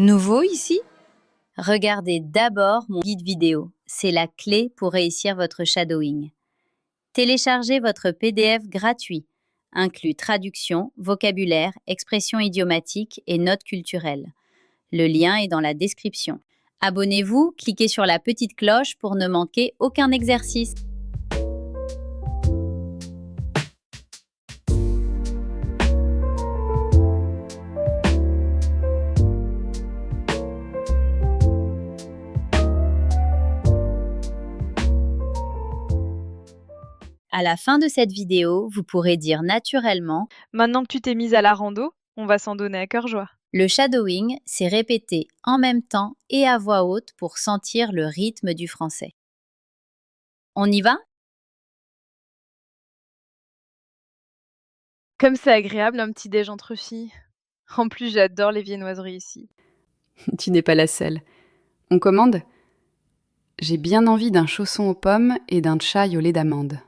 Nouveau ici? Regardez d'abord mon guide vidéo. C'est la clé pour réussir votre shadowing. Téléchargez votre PDF gratuit. Inclut traduction, vocabulaire, expressions idiomatiques et notes culturelles. Le lien est dans la description. Abonnez-vous, cliquez sur la petite cloche pour ne manquer aucun exercice. À la fin de cette vidéo, vous pourrez dire naturellement Maintenant que tu t'es mise à la rando, on va s'en donner à cœur joie. le shadowing, c'est répéter en même temps et à voix haute pour sentir le rythme du français. On y va? Comme c'est agréable un petit déj entre filles. En plus, j'adore les viennoiseries ici. Tu n'es pas la seule. On commande? J'ai bien envie d'un chausson aux pommes et d'un tchai au lait d'amande.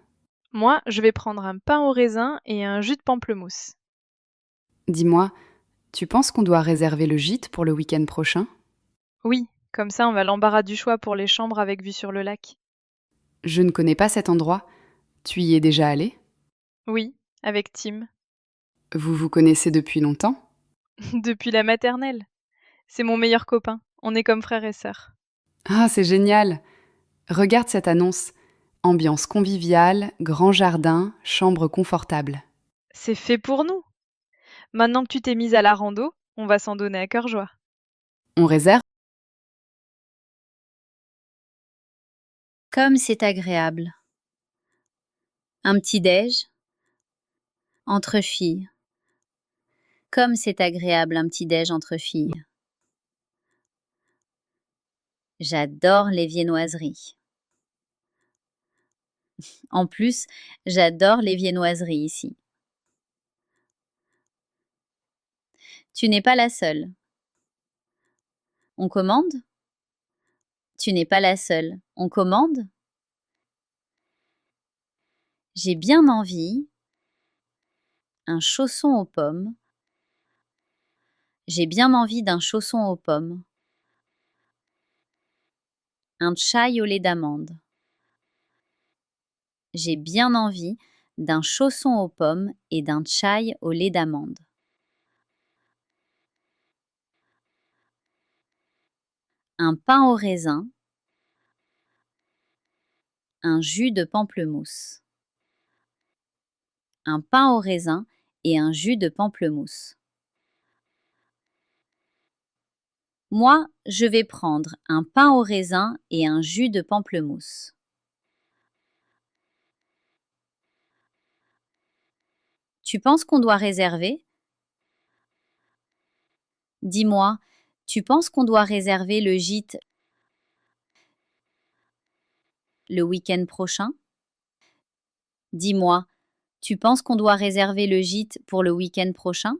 Moi, je vais prendre un pain au raisin et un jus de pamplemousse. Dis-moi, tu penses qu'on doit réserver le gîte pour le week-end prochain? Oui, comme ça on va l'embarras du choix pour les chambres avec vue sur le lac. Je ne connais pas cet endroit. Tu y es déjà allé? Oui, avec Tim. Vous vous connaissez depuis longtemps? Depuis la maternelle. C'est mon meilleur copain. On est comme frères et sœurs. Ah, c'est génial! Regarde cette annonce. Ambiance conviviale, grand jardin, chambre confortable. C'est fait pour nous. Maintenant que tu t'es mise à la rando, on va s'en donner à cœur joie. On réserve? Comme c'est agréable. Un petit-déj entre filles. Comme c'est agréable un petit-déj entre filles. J'adore les viennoiseries. En plus, j'adore les viennoiseries ici. Tu n'es pas la seule. On commande? Tu n'es pas la seule. On commande? J'ai bien envie. Un chausson aux pommes. J'ai bien envie d'un chausson aux pommes. Un tchai au lait d'amande. J'ai bien envie d'un chausson aux pommes et d'un tchai au lait d'amande. Un pain au raisin. Un jus de pamplemousse. Un pain au raisin et un jus de pamplemousse. Moi, je vais prendre un pain au raisin et un jus de pamplemousse. Tu penses qu'on doit réserver? Dis-moi, tu penses qu'on doit réserver le gîte le week-end prochain? Dis-moi, tu penses qu'on doit réserver le gîte pour le week-end prochain?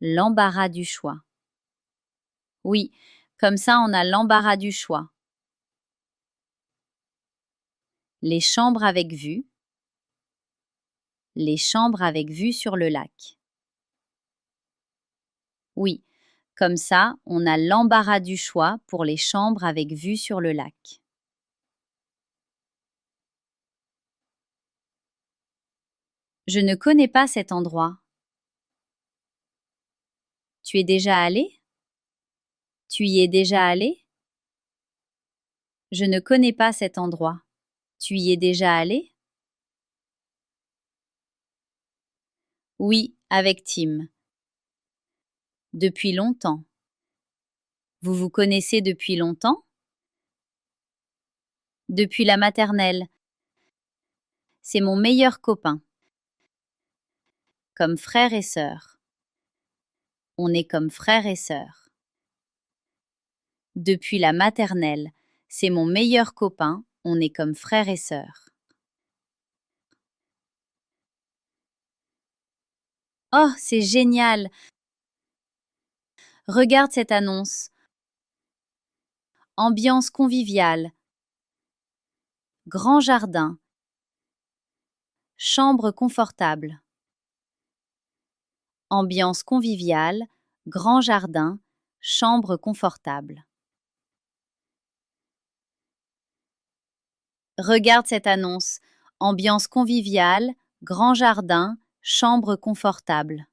L'embarras du choix. Oui, comme ça on a l'embarras du choix. Les chambres avec vue. Les chambres avec vue sur le lac. Oui, comme ça on a l'embarras du choix pour les chambres avec vue sur le lac. Je ne connais pas cet endroit. Tu es déjà allé? Tu y es déjà allé? Je ne connais pas cet endroit. Tu y es déjà allé? Oui, avec Tim. Depuis longtemps. Vous vous connaissez depuis longtemps? Depuis la maternelle. C'est mon meilleur copain. Comme frère et sœur. On est comme frère et sœur. Depuis la maternelle. C'est mon meilleur copain. On est comme frère et sœur. Oh, c'est génial! Regarde cette annonce. Ambiance conviviale. Grand jardin. Chambre confortable. ambiance conviviale, grand jardin, chambre confortable. Regarde cette annonce. Ambiance conviviale, grand jardin, chambre confortable.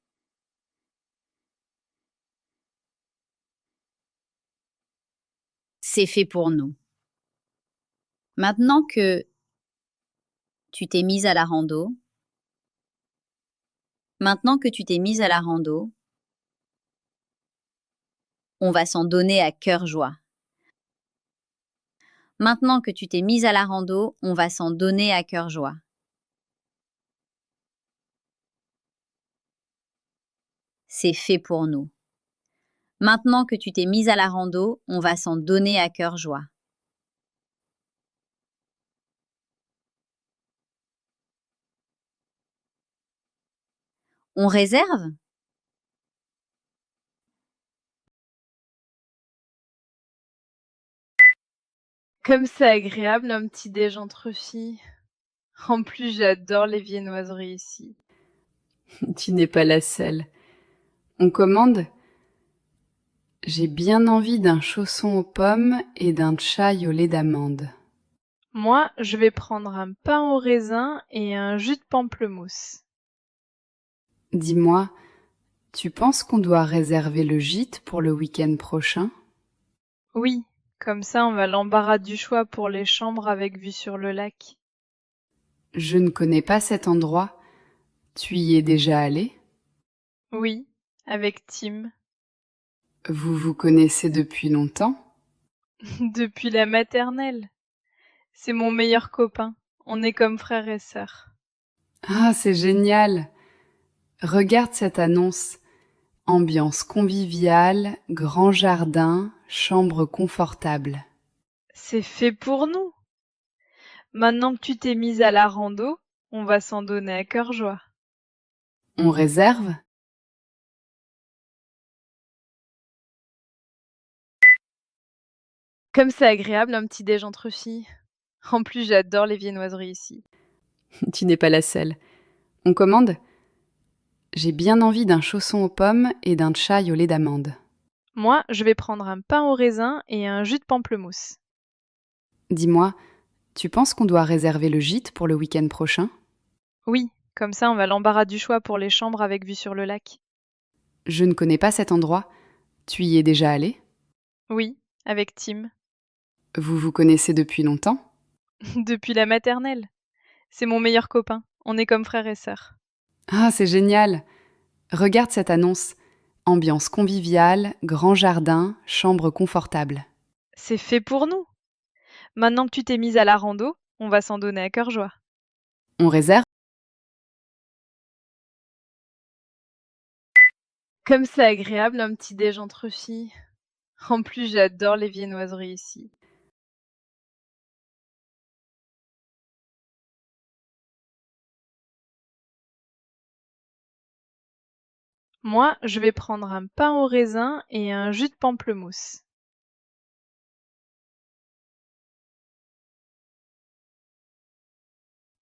C'est fait pour nous. Maintenant que tu t'es mise à la rando, on va s'en donner à cœur joie. Maintenant que tu t'es mise à la rando, on va s'en donner à cœur joie. C'est fait pour nous. Maintenant que tu t'es mise à la rando, on va s'en donner à cœur joie. On réserve? Comme c'est agréable un petit déj entre filles. En plus, j'adore les viennoiseries ici. Tu n'es pas la seule. On commande? J'ai bien envie d'un chausson aux pommes et d'un tchai au lait d'amande. Moi, je vais prendre un pain au raisin et un jus de pamplemousse. Dis-moi, tu penses qu'on doit réserver le gîte pour le week-end prochain? Oui, comme ça on va l'embarras du choix pour les chambres avec vue sur le lac. Je ne connais pas cet endroit. Tu y es déjà allé? Oui, avec Tim. Vous vous connaissez depuis longtemps? Depuis la maternelle. C'est mon meilleur copain. On est comme frères et sœurs. Ah, c'est génial! Regarde cette annonce. Ambiance conviviale, grand jardin, chambre confortable. C'est fait pour nous. Maintenant que tu t'es mise à la rando, on va s'en donner à cœur joie. On réserve? Comme c'est agréable un petit déj entre filles. En plus, j'adore les viennoiseries ici. Tu n'es pas la seule. On commande? J'ai bien envie d'un chausson aux pommes et d'un tchai au lait d'amande. Moi, je vais prendre un pain au raisin et un jus de pamplemousse. Dis-moi, tu penses qu'on doit réserver le gîte pour le week-end prochain? Oui, comme ça on va l'embarras du choix pour les chambres avec vue sur le lac. Je ne connais pas cet endroit. Tu y es déjà allé? Oui, avec Tim. Vous vous connaissez depuis longtemps? Depuis la maternelle. C'est mon meilleur copain. On est comme frères et sœurs. Ah, c'est génial! Regarde cette annonce. Ambiance conviviale, grand jardin, chambre confortable. C'est fait pour nous. Maintenant que tu t'es mise à la rando, on va s'en donner à cœur joie. On réserve? Comme c'est agréable un petit déj entre filles. En plus, j'adore les viennoiseries ici. Moi, je vais prendre un pain au raisin et un jus de pamplemousse.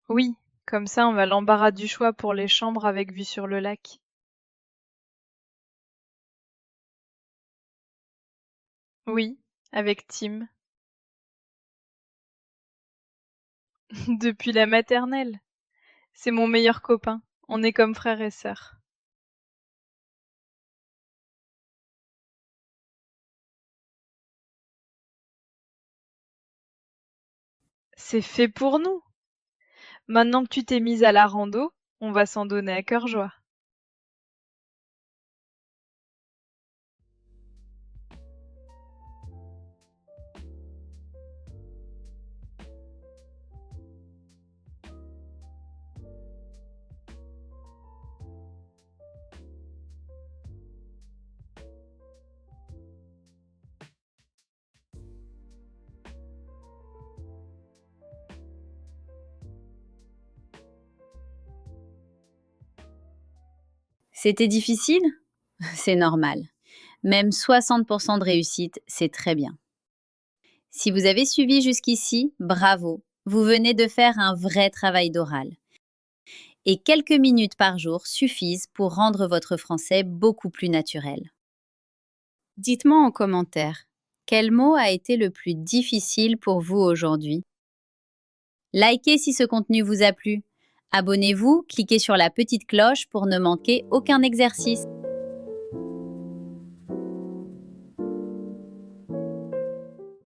Oui, comme ça on va l'embarras du choix pour les chambres avec vue sur le lac. Oui, avec Tim. Depuis la maternelle. C'est mon meilleur copain. On est comme frères et sœurs. C'est fait pour nous. Maintenant que tu t'es mise à la rando, on va s'en donner à cœur joie. C'était difficile? C'est normal. Même 60% de réussite, c'est très bien. Si vous avez suivi jusqu'ici, bravo. Vous venez de faire un vrai travail d'oral. Et quelques minutes par jour suffisent pour rendre votre français beaucoup plus naturel. Dites-moi en commentaire, quel mot a été le plus difficile pour vous aujourd'hui? Likez si ce contenu vous a plu. Abonnez-vous, cliquez sur la petite cloche pour ne manquer aucun exercice.